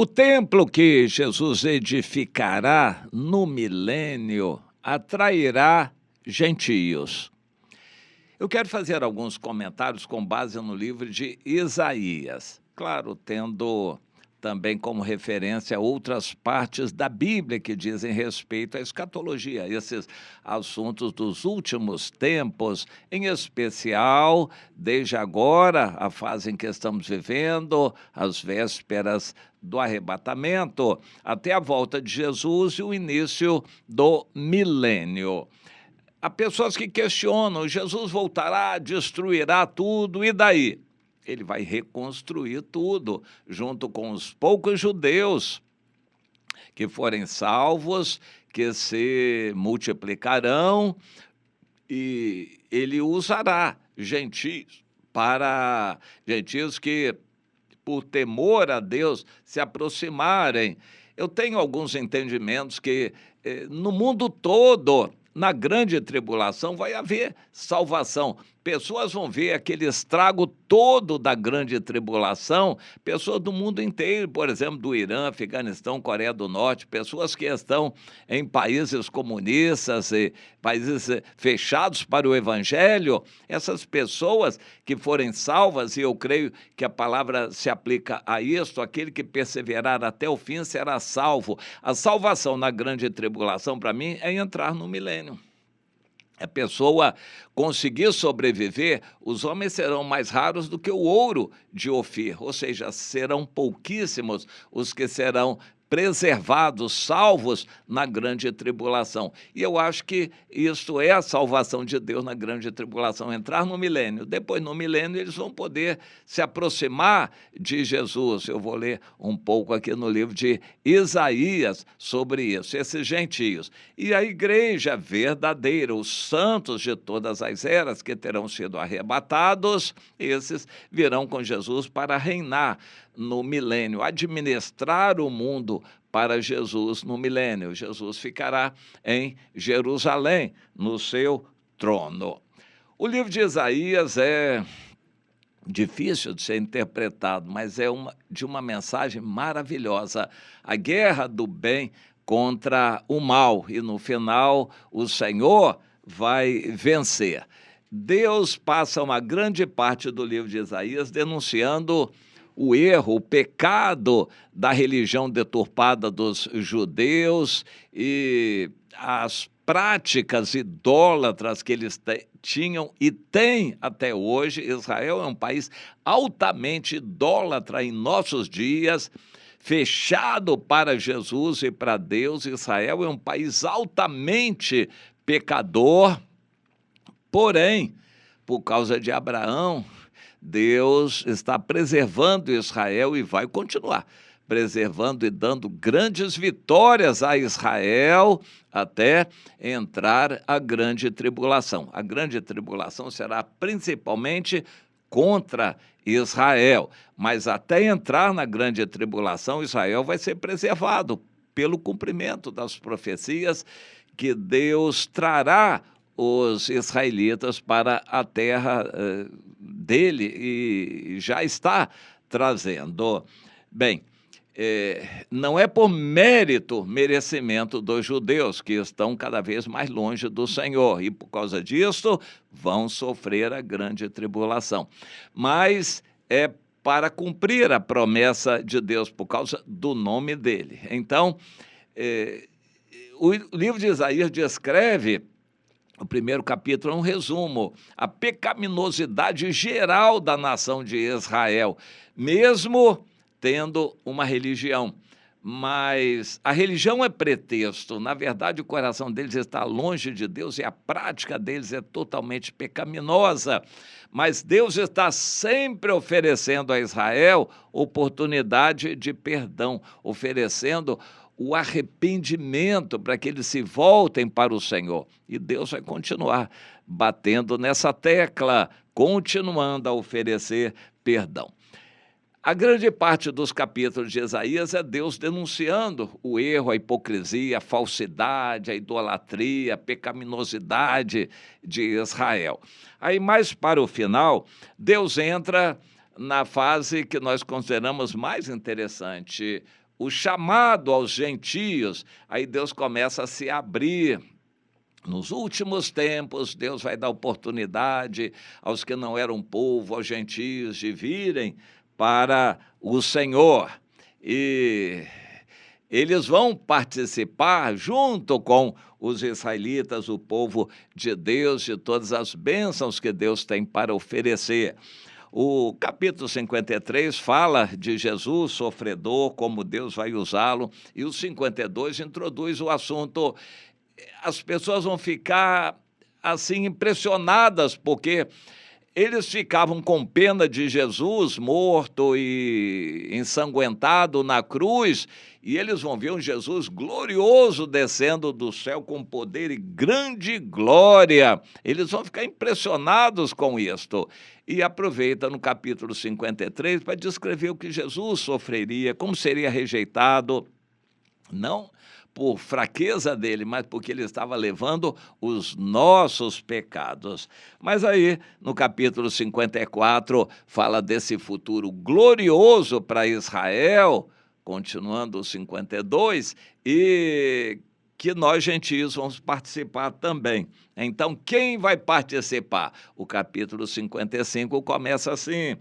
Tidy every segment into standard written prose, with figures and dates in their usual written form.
O templo que Jesus edificará no milênio atrairá gentios. Eu quero fazer alguns comentários com base no livro de Isaías, claro, tendo também como referência outras partes da Bíblia que dizem respeito à escatologia, esses assuntos dos últimos tempos, em especial, desde agora, a fase em que estamos vivendo, as vésperas do arrebatamento, até a volta de Jesus e o início do milênio. Há pessoas que questionam, Jesus voltará, destruirá tudo, e daí? Ele vai reconstruir tudo, junto com os poucos judeus que forem salvos, que se multiplicarão, e ele usará gentios que, por temor a Deus, se aproximarem. Eu tenho alguns entendimentos que no mundo todo, na grande tribulação, vai haver salvação. Pessoas vão ver aquele estrago todo da grande tribulação, pessoas do mundo inteiro, por exemplo, do Irã, Afeganistão, Coreia do Norte, pessoas que estão em países comunistas e países fechados para o evangelho. Essas pessoas que forem salvas, e eu creio que a palavra se aplica a isto, aquele que perseverar até o fim será salvo. A salvação na grande tribulação, para mim, é entrar no milênio. A pessoa conseguir sobreviver, os homens serão mais raros do que o ouro de Ofir, ou seja, serão pouquíssimos os que serão preservados, salvos na grande tribulação. E eu acho que isto é a salvação de Deus na grande tribulação, entrar no milênio. Depois, no milênio, eles vão poder se aproximar de Jesus. Eu vou ler um pouco aqui no livro de Isaías sobre isso, esses gentios. E a igreja verdadeira, os santos de todas as eras que terão sido arrebatados, esses virão com Jesus para reinar no milênio, administrar o mundo para Jesus no milênio. Jesus ficará em Jerusalém, no seu trono. O livro de Isaías é difícil de ser interpretado, mas é de uma mensagem maravilhosa. A guerra do bem contra o mal, e no final o Senhor vai vencer. Deus passa uma grande parte do livro de Isaías denunciando o erro, o pecado da religião deturpada dos judeus e as práticas idólatras que eles tinham e têm até hoje. Israel é um país altamente idólatra em nossos dias, fechado para Jesus e para Deus. Israel é um país altamente pecador, porém, por causa de Abraão, Deus está preservando Israel e vai continuar preservando e dando grandes vitórias a Israel até entrar a grande tribulação. A grande tribulação será principalmente contra Israel, mas até entrar na grande tribulação, Israel vai ser preservado pelo cumprimento das profecias que Deus trará os israelitas para a terra dele e já está trazendo. Bem, não é por merecimento dos judeus, que estão cada vez mais longe do Senhor, e por causa disso vão sofrer a grande tribulação. Mas é para cumprir a promessa de Deus, por causa do nome dele. Então, o livro de Isaías descreve, o primeiro capítulo é um resumo, a pecaminosidade geral da nação de Israel, mesmo tendo uma religião. Mas a religião é pretexto, na verdade o coração deles está longe de Deus e a prática deles é totalmente pecaminosa. Mas Deus está sempre oferecendo a Israel oportunidade de perdão, oferecendo o arrependimento para que eles se voltem para o Senhor. E Deus vai continuar batendo nessa tecla, continuando a oferecer perdão. A grande parte dos capítulos de Isaías é Deus denunciando o erro, a hipocrisia, a falsidade, a idolatria, a pecaminosidade de Israel. Aí, mais para o final, Deus entra na fase que nós consideramos mais interessante, o chamado aos gentios, aí Deus começa a se abrir. Nos últimos tempos, Deus vai dar oportunidade aos que não eram povo, aos gentios, de virem para o Senhor. E eles vão participar junto com os israelitas, o povo de Deus, de todas as bênçãos que Deus tem para oferecer. O capítulo 53 fala de Jesus, sofredor, como Deus vai usá-lo, e o 52 introduz o assunto. As pessoas vão ficar assim impressionadas, porque eles ficavam com pena de Jesus morto e ensanguentado na cruz, e eles vão ver um Jesus glorioso descendo do céu com poder e grande glória. Eles vão ficar impressionados com isto. E aproveita no capítulo 53 para descrever o que Jesus sofreria, como seria rejeitado, não por fraqueza dele, mas porque ele estava levando os nossos pecados. Mas aí, no capítulo 54, fala desse futuro glorioso para Israel, continuando o 52, e que nós, gentios, vamos participar também. Então, quem vai participar? O capítulo 55 começa assim: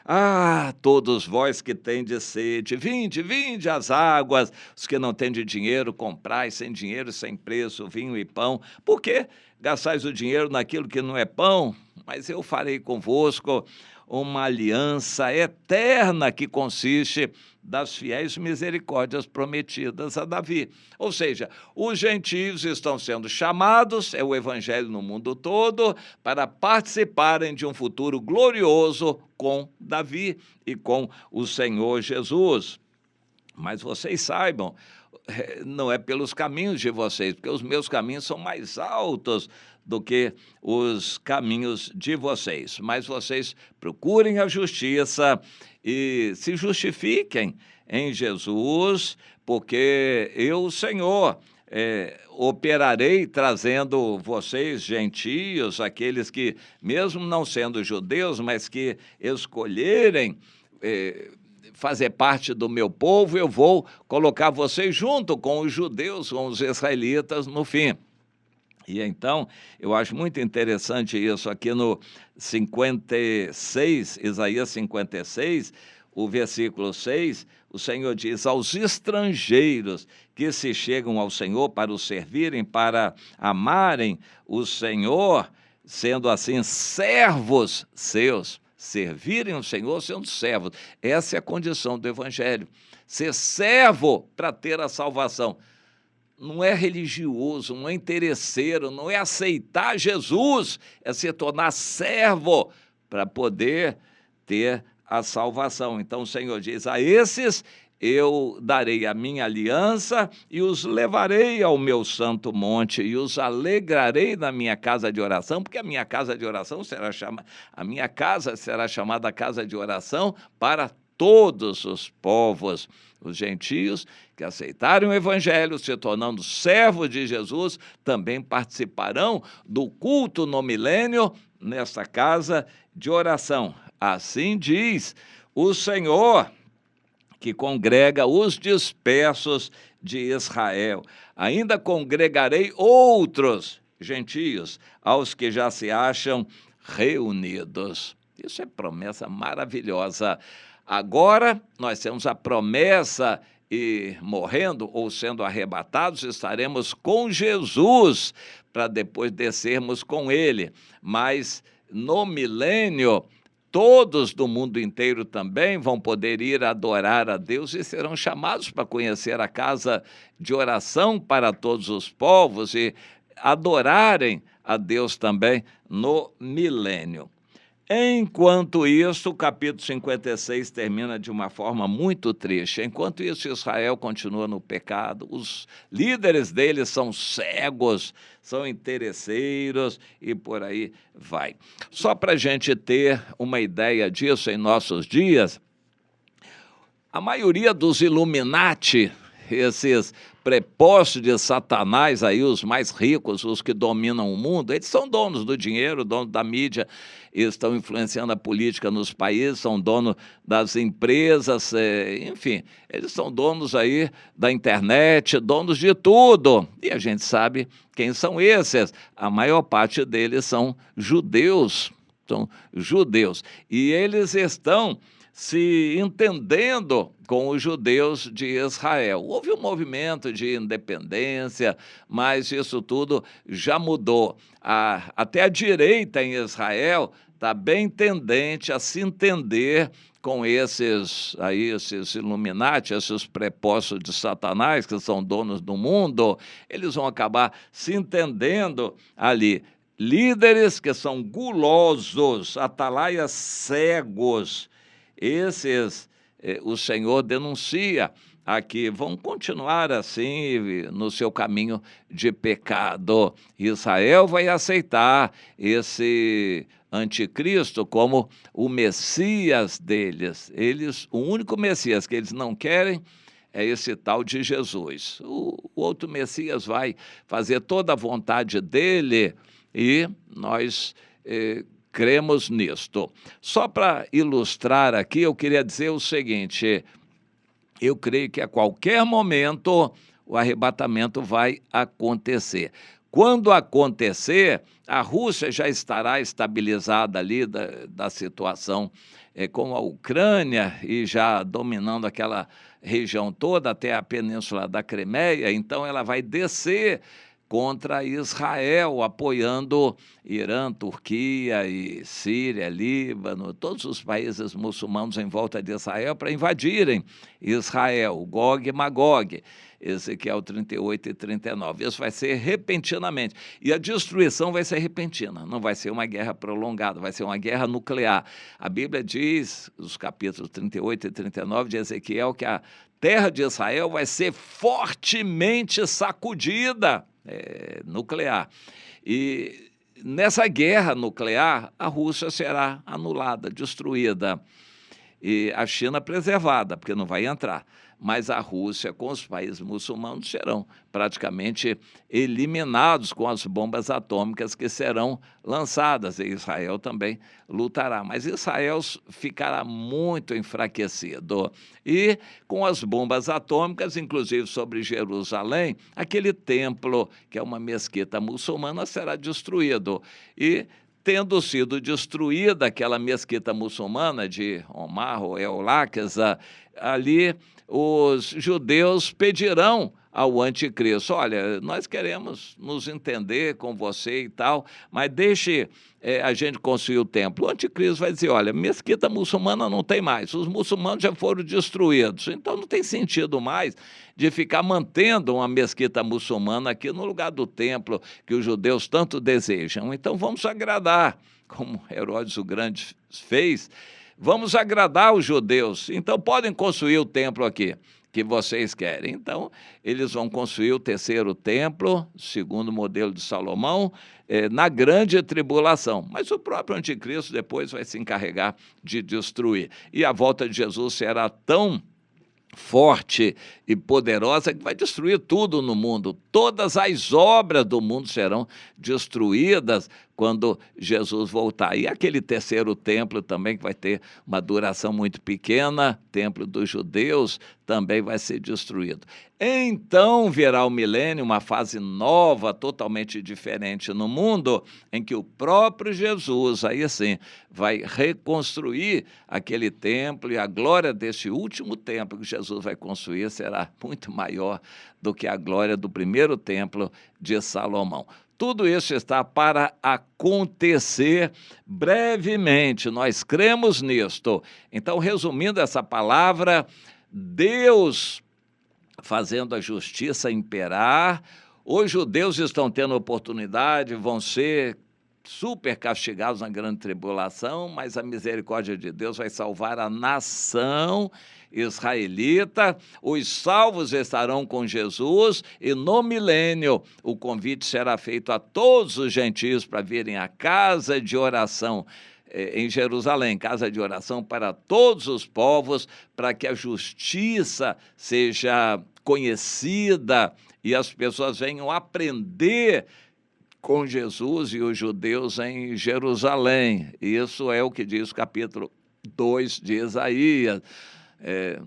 ah, todos vós que tendes sede, vinde, vinde às águas, os que não têm de dinheiro, comprai sem dinheiro, sem preço, vinho e pão. Por que gastais o dinheiro naquilo que não é pão? Mas eu farei convosco uma aliança eterna que consiste das fiéis misericórdias prometidas a Davi. Ou seja, os gentios estão sendo chamados, é o evangelho no mundo todo, para participarem de um futuro glorioso com Davi e com o Senhor Jesus. Mas vocês saibam, não é pelos caminhos de vocês, porque os meus caminhos são mais altos do que os caminhos de vocês. Mas vocês procurem a justiça e se justifiquem em Jesus, porque eu, o Senhor, operarei trazendo vocês, gentios, aqueles que, mesmo não sendo judeus, mas que escolherem fazer parte do meu povo, eu vou colocar vocês junto com os judeus, com os israelitas no fim. E então, eu acho muito interessante isso aqui no 56, Isaías 56, o versículo 6, o Senhor diz: aos estrangeiros que se chegam ao Senhor para o servirem, para amarem o Senhor, sendo assim servos seus, servirem o Senhor sendo servos. Essa é a condição do evangelho, ser servo para ter a salvação. Não é religioso, não é interesseiro, não é aceitar Jesus, é se tornar servo para poder ter a salvação. Então o Senhor diz: a esses eu darei a minha aliança e os levarei ao meu santo monte e os alegrarei na minha casa de oração, porque a minha casa de oração será chamada casa de oração para todos os povos. Os gentios que aceitarem o evangelho, se tornando servos de Jesus, também participarão do culto no milênio nesta casa de oração. Assim diz o Senhor, que congrega os dispersos de Israel. Ainda congregarei outros gentios aos que já se acham reunidos. Isso é promessa maravilhosa. Agora nós temos a promessa e morrendo ou sendo arrebatados estaremos com Jesus para depois descermos com ele. Mas no milênio todos do mundo inteiro também vão poder ir adorar a Deus e serão chamados para conhecer a casa de oração para todos os povos e adorarem a Deus também no milênio. Enquanto isso, o capítulo 56 termina de uma forma muito triste. Enquanto isso, Israel continua no pecado, os líderes deles são cegos, são interesseiros e por aí vai. Só para a gente ter uma ideia disso em nossos dias, a maioria dos Illuminati, esses prepostos de Satanás, aí os mais ricos, os que dominam o mundo, eles são donos do dinheiro, donos da mídia, estão influenciando a política nos países, são donos das empresas, enfim, eles são donos aí da internet, donos de tudo. E a gente sabe quem são esses. A maior parte deles são judeus. E eles estão se entendendo com os judeus de Israel. Houve um movimento de independência, mas isso tudo já mudou. Até a direita em Israel está bem tendente a se entender com esses Illuminati, esses prepostos de Satanás, que são donos do mundo. Eles vão acabar se entendendo ali. Líderes que são gulosos, atalaias cegos, esses o Senhor denuncia aqui, vão continuar assim no seu caminho de pecado. Israel vai aceitar esse anticristo como o Messias deles. O único Messias que eles não querem é esse tal de Jesus. O outro Messias vai fazer toda a vontade dele e nós cremos nisto. Só para ilustrar aqui, eu queria dizer o seguinte: eu creio que a qualquer momento o arrebatamento vai acontecer. Quando acontecer, a Rússia já estará estabilizada ali da situação com a Ucrânia e já dominando aquela região toda até a península da Crimeia, então ela vai descer contra Israel, apoiando Irã, Turquia e Síria, Líbano, todos os países muçulmanos em volta de Israel para invadirem Israel, Gog e Magog, Ezequiel 38 e 39. Isso vai ser repentinamente. E a destruição vai ser repentina, não vai ser uma guerra prolongada, vai ser uma guerra nuclear. A Bíblia diz, os capítulos 38 e 39 de Ezequiel, que a terra de Israel vai ser fortemente sacudida. Nuclear. E nessa guerra nuclear, a Rússia será anulada, destruída, e a China preservada, porque não vai entrar. Mas a Rússia, com os países muçulmanos, serão praticamente eliminados com as bombas atômicas que serão lançadas, e Israel também lutará. Mas Israel ficará muito enfraquecido. E com as bombas atômicas, inclusive sobre Jerusalém, aquele templo, que é uma mesquita muçulmana, será destruído. E tendo sido destruída aquela mesquita muçulmana de Omar ou El-Aqsa, ali os judeus pedirão ao anticristo: olha, nós queremos nos entender com você e tal, mas deixe a gente construir o templo. O anticristo vai dizer: olha, mesquita muçulmana não tem mais, os muçulmanos já foram destruídos, então não tem sentido mais de ficar mantendo uma mesquita muçulmana aqui no lugar do templo que os judeus tanto desejam. Então vamos agradar, como Herodes o Grande fez, vamos agradar os judeus, então podem construir o templo aqui que vocês querem. Então, eles vão construir o terceiro templo, segundo o modelo de Salomão, na grande tribulação. Mas o próprio anticristo depois vai se encarregar de destruir. E a volta de Jesus será tão forte e poderosa que vai destruir tudo no mundo. Todas as obras do mundo serão destruídas quando Jesus voltar. E aquele terceiro templo também, que vai ter uma duração muito pequena, templo dos judeus, também vai ser destruído. Então virá o milênio, uma fase nova, totalmente diferente no mundo, em que o próprio Jesus, aí sim, vai reconstruir aquele templo, e a glória desse último templo que Jesus vai construir será muito maior do que a glória do primeiro templo de Salomão. Tudo isso está para acontecer brevemente, nós cremos nisto. Então, resumindo essa palavra, Deus fazendo a justiça imperar, os judeus estão tendo oportunidade, vão ser super castigados na grande tribulação, mas a misericórdia de Deus vai salvar a nação israelita, os salvos estarão com Jesus, e no milênio o convite será feito a todos os gentios para virem à casa de oração em Jerusalém, casa de oração para todos os povos, para que a justiça seja conhecida e as pessoas venham aprender com Jesus e os judeus em Jerusalém. Isso é o que diz o capítulo 2 de Isaías.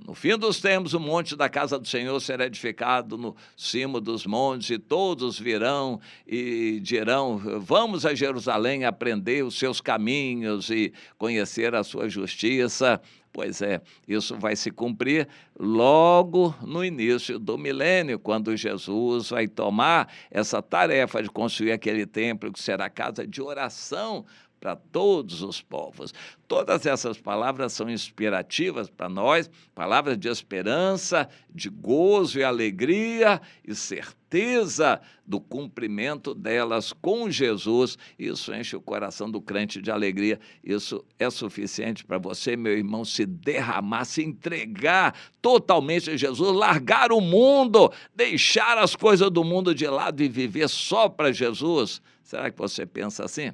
No fim dos tempos, o monte da casa do Senhor será edificado no cimo dos montes, e todos virão e dirão: vamos a Jerusalém aprender os seus caminhos e conhecer a sua justiça. Pois é, isso vai se cumprir logo no início do milênio, quando Jesus vai tomar essa tarefa de construir aquele templo que será casa de oração para todos os povos. Todas essas palavras são inspirativas para nós, palavras de esperança, de gozo e alegria e certeza do cumprimento delas com Jesus. Isso enche o coração do crente de alegria. Isso é suficiente para você, meu irmão, se derramar, se entregar totalmente a Jesus, largar o mundo, deixar as coisas do mundo de lado e viver só para Jesus. Será que você pensa assim?